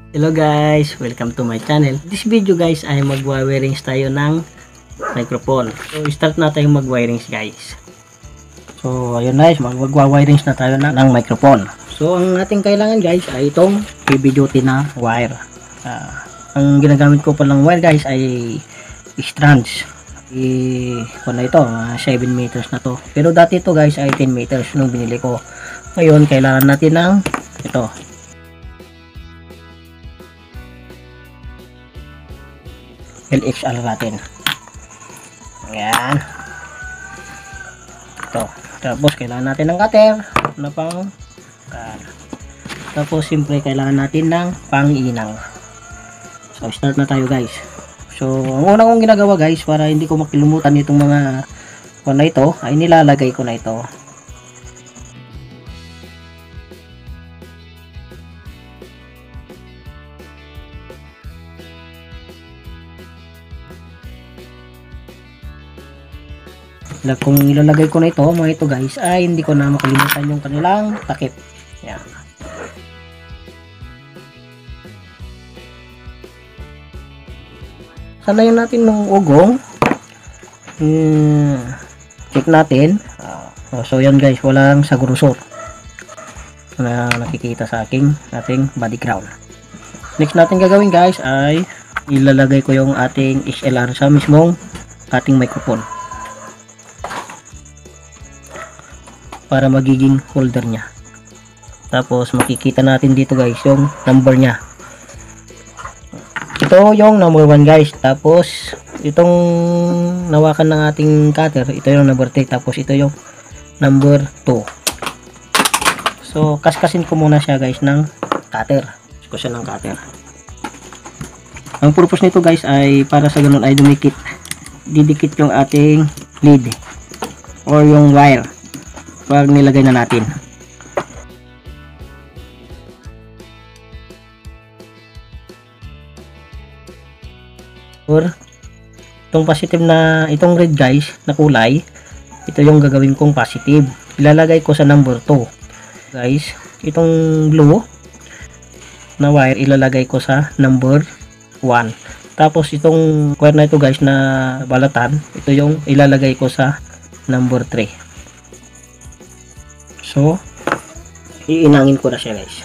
Hello guys, welcome to my channel. This video guys ay magwa-wirings tayo ng microphone. So start na tayong mag-wirings guys. So ayun guys, magwa-wirings na tayo ng microphone. So ang ating kailangan guys ay itong heavy duty na wire. Ang ginagamit ko palang wire guys ay strands. Na ito, 7 meters na to. Pero dati ito guys ay 10 meters nung binili ko. Ngayon kailangan natin ng ito. LXR natin. Ayan. Ito. Tapos kailangan natin ng cutter na pang tapos siyempre kailangan natin ng pang-inang. So start na tayo guys. So ang una kong ginagawa guys para hindi ko makilimutan itong mga na ito ay nilalagay ko na ito. Kung ilalagay ko na ito mga ito guys ay hindi ko na makalimutan yung kanilang takip. Yan. Sanayin natin ng ugong. Check natin. So yan guys, walang sagurusot na nakikita sa ating body ground. Next natin gagawin guys ay ilalagay ko yung ating XLR sa mismong ating microphone para magiging holder nya. Tapos makikita natin dito guys yung number nya. Ito yung number 1 guys. Tapos itong nawakan ng ating cutter, ito yung number 3. Tapos ito yung number 2. So kaskasin ko muna siya guys ng cutter. Ang purpose nito guys ay para sa ganun ay didikit yung ating lead or yung wire pag nilagay na natin. Or itong positive na itong red guys na kulay, ito yung gagawin kong positive. Ilalagay ko sa number 2 guys. Itong blue na wire ilalagay ko sa number 1. Tapos itong wire na ito guys na balatan, ito yung ilalagay ko sa number 3. So iinangin ko na siya guys.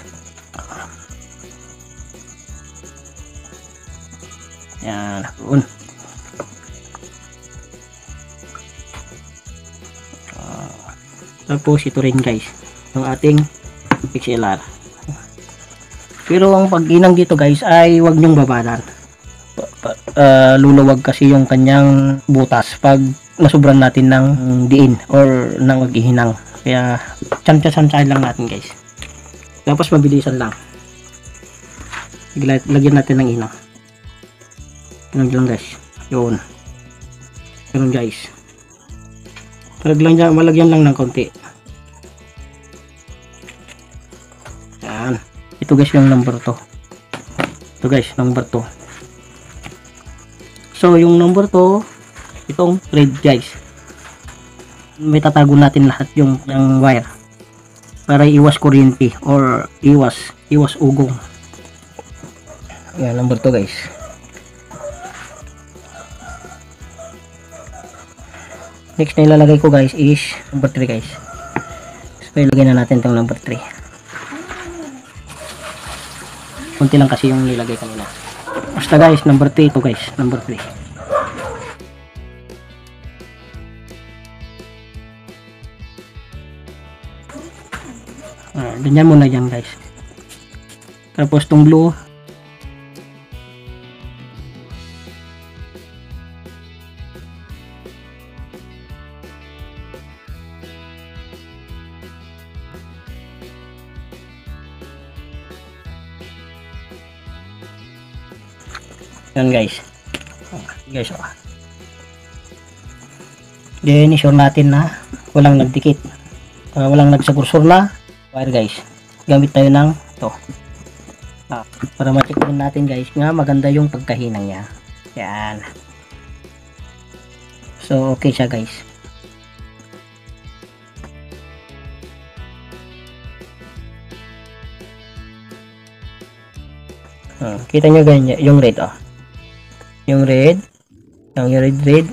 Yan. Tapos ito rin guys ng ating XLR. Pero ang pag-inang dito guys ay huwag nyong babanan. Luluwag kasi yung kanyang butas pag nasubran natin ng diin or ng maghihinang. Kaya tsan-tsan lang natin guys. Tapos mabilisan lang. Lagyan natin ng inang. Ganun lang guys. Yun. Ganun guys. Malagyan lang ng konti. Yan. Ito guys yung number 2. Ito guys, number 2. So yung number 2, itong red guys. May tatago natin lahat yung wire para iwas kuryente or iwas ugong. Yan, number 2 guys. Next na ilalagay ko guys is number 3 guys. So ilagay na natin itong number 3. Kunti lang kasi yung nilagay kanina. Basta guys, number 3 ito guys, number 3. Ganyan muna dyan guys. Tapos itong blue yan guys. Then i-sure natin na walang nagdikit, walang nagsagursur na wire guys. Gamit tayo ng ito para ma-check din natin guys nga maganda yung pagkahinang niya. Yan. So okay siya guys. Kita nyo ganyan, yung red, yung red,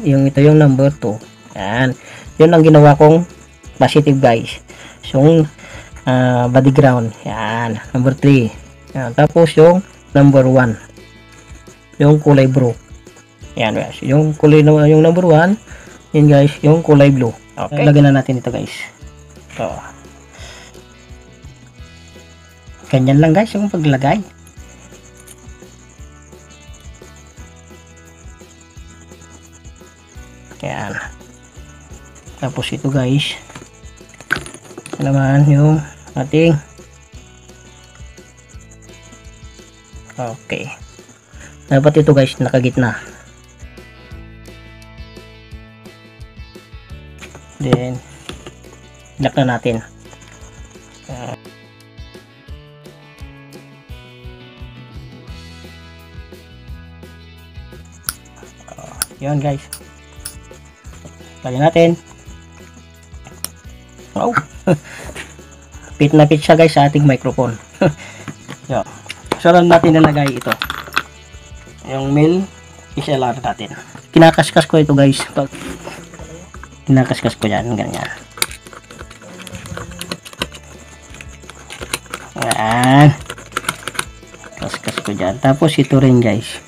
yung ito yung number 2. Yan. Yun ang ginawa kong positive guys. So, body ground. Yan. Number 3. Yan. Tapos yung number 1. Yung kulay blue. Yan guys. Yung kulay, yung number 1. Yan guys. Yung kulay blue. Okay. Lagyan na natin ito guys. So, ganyan lang guys yung paglagay. Yan. Tapos ito guys. Ito naman yung ating okay. Dapat ito guys nakagitna. Then lock na natin. Yun guys. Lagyan natin. Wow. Fit na fit siya guys sa ating microphone. Yo. So lang natin nalagay ito. Yung male XLR natin. Kinakaskas ko ito guys. Kinakaskas ko yan. Ganyan. Yan. Kaskas ko dyan. Tapos ito rin guys.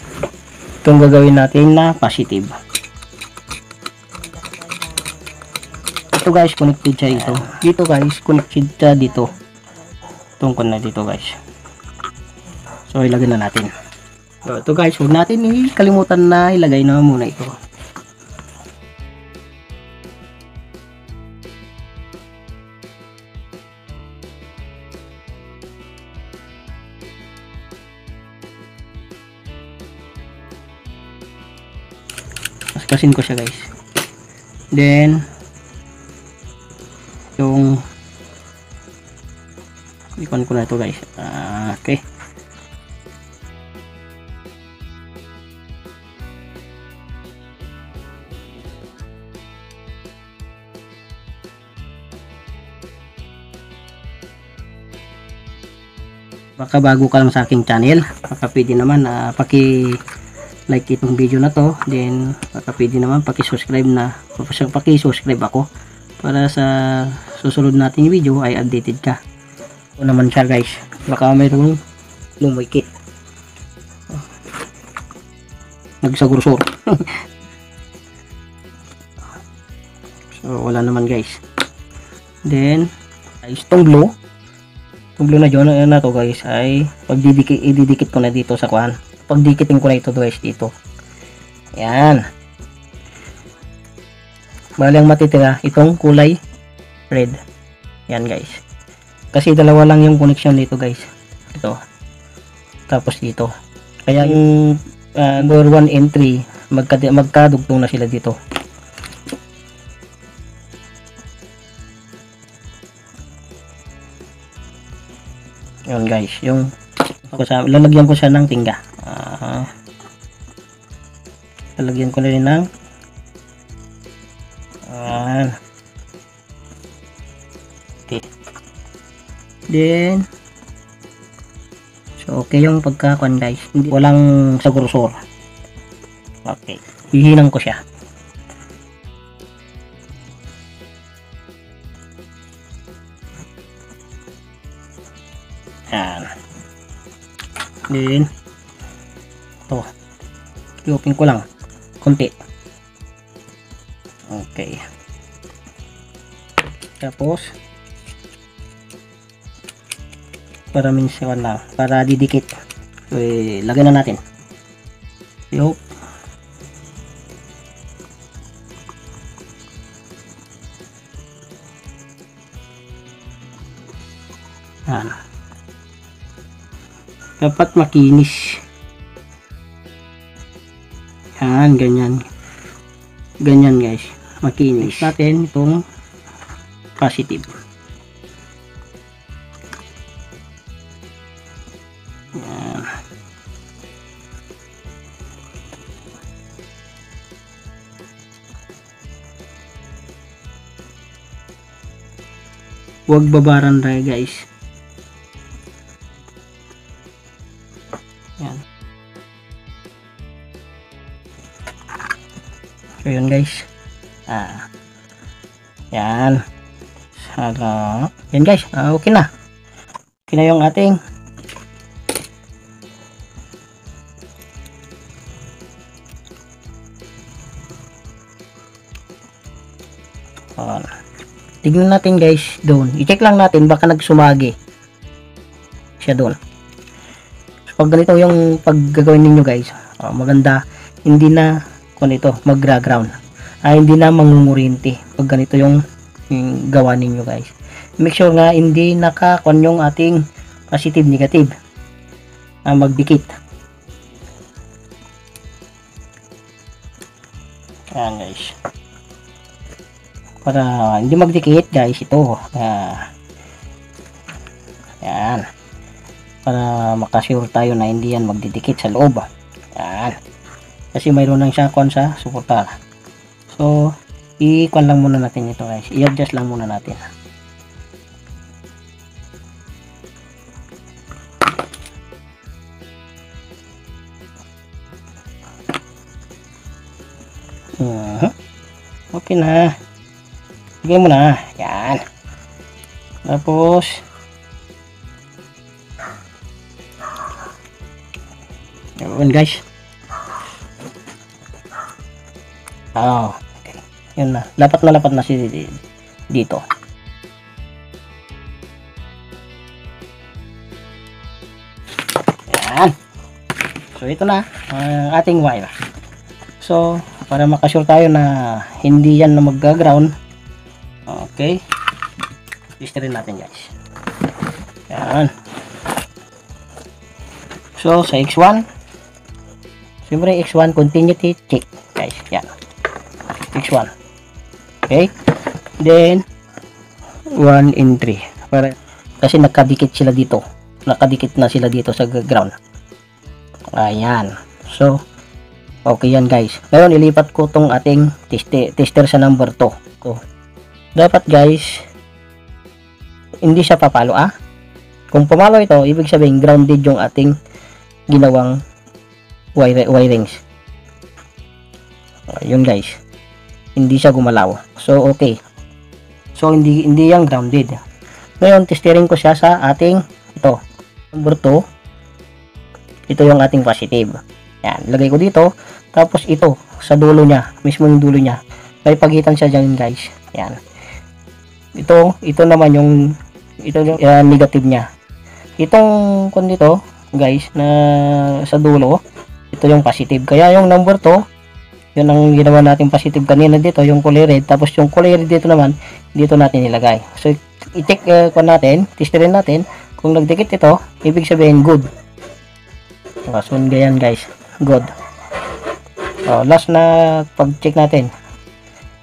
Itong gagawin natin na positive. Ito guys, connected siya dito. Dito guys, connected siya dito. Tungkol na dito guys. So, ilagay na natin. So, ito guys, huwag natin kalimutan na ilagay na muna ito. Kasin ko siya guys. Then yung ikon ko na ito guys. Okay. Baka bago ka lang sa aking channel, baka pwede naman paki-like itong video na to, then baka pwede naman paki-subscribe ako para sa susunod nating video ay updated ka. Ito naman siya guys, baka mayroong lumikit. Nagsagursor. So wala naman guys. Then itong blue na dyan na to guys ay ididikit ko na dito sa kuhan. Pagdikitin ko na ito guys dito. Yan. Bali ang matitira itong kulay red. Yan guys. Kasi dalawa lang yung connection dito guys. Ito. Tapos dito. Kaya yung number 1 and 3 magkadugtong na sila dito. Yun guys. Yung lalagyan ko siya ng tingga. Lalagyan ko na rin ng okay. Then so okay yung pagkakuan guys, hindi walang sagursor. Okay, hihinang ko siya. Yan. Then ito i-open ko lang konti. Okay. Tapos para minsan lang para didikit. So lagay na natin. Yo. Yan. Dapat makinis. Yan, ganyan. Ganyan guys. Makinis natin itong positive. Yan. Huwag babaran tayo guys. Yan. So yun guys. Yan. Yan guys. Okay na. Okay na yung ating tignan natin guys doon. I-check lang natin baka nagsumagi siya doon. So, pag ganito yung paggagawin ninyo guys, maganda hindi na kung ito mag-ground. Hindi na mangungurinti pag ganito yung gawa ninyo guys. Make sure nga hindi nakakon yung ating positive negative. Magdikit. Ayan guys. Para hindi magdikit guys ito. Ayan. Para makasure tayo na hindi yan magdidikit sa loob. Ayan. Kasi mayroon lang siya kon sa suporta. So, i-kwan lang muna natin ito guys. I-adjust lang muna natin. Okay na. Bigay mo na. Yan. Tapos yun guys. Okay. Yun na. Lapat na si dito. Yan. So ito na ating wire. So para makasure tayo na hindi yan na mag-ground. Okay. Testerin natin guys. Yan. So sa X1, siyempre X1 continuity check guys. Yan. X1. Okay. Then 1 in 3. Para kasi nakadikit sila dito. Nakadikit na sila dito sa ground. Ayan. So okay yan guys. Ngayon ilipat ko tong ating tester sa number 2. So, dapat guys hindi siya papalo Kung pumalo ito, ibig sabihin grounded yung ating ginawang wirings. Yun guys. Hindi siya gumalaw. So okay. So hindi yan grounded. Ngayon testering ko siya sa ating ito. Number 2. Ito yung ating positive. Yan, lagay ko dito. Tapos ito, sa dulo niya. Mismo yung dulo niya. May pagitan siya dyan guys. Yan. Ito naman yung negative niya. Itong kung dito, guys, na sa dulo, ito yung positive. Kaya yung number 2, yun ang ginawa natin positive kanina dito, yung kulay red. Tapos yung kulay red dito naman, dito natin ilagay. So, i-check natin, testerin natin. Kung nagdikit ito, ibig sabihin good. So, ganyan guys. Good. Last na pag-check natin,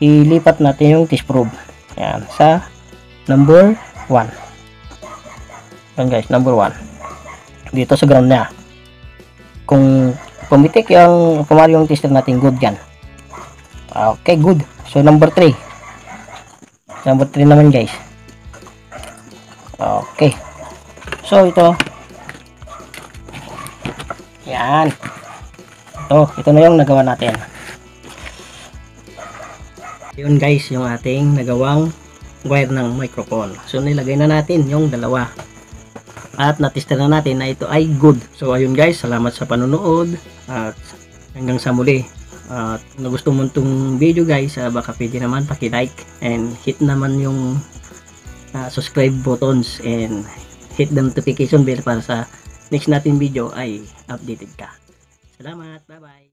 ilipat natin yung test probe. Yan, sa number 1. Yan guys, number 1. Dito sa ground niya. Kung pumitik yung pumalo yung tester natin, good yan. Okay, good. So, number 3. Number 3 naman guys. Okay. So, ito. Yan. Ito na yung nagawa natin. Yun guys, yung ating nagawang wire ng microphone. So nilagay na natin yung dalawa. At natesta na natin na ito ay good. So ayun guys, salamat sa panonood. At hanggang sa muli. At kung gusto mo itong video guys, baka pwede naman paki-like and hit naman yung subscribe buttons and hit the notification bell para sa next natin video ay updated ka. Salamat, bye bye.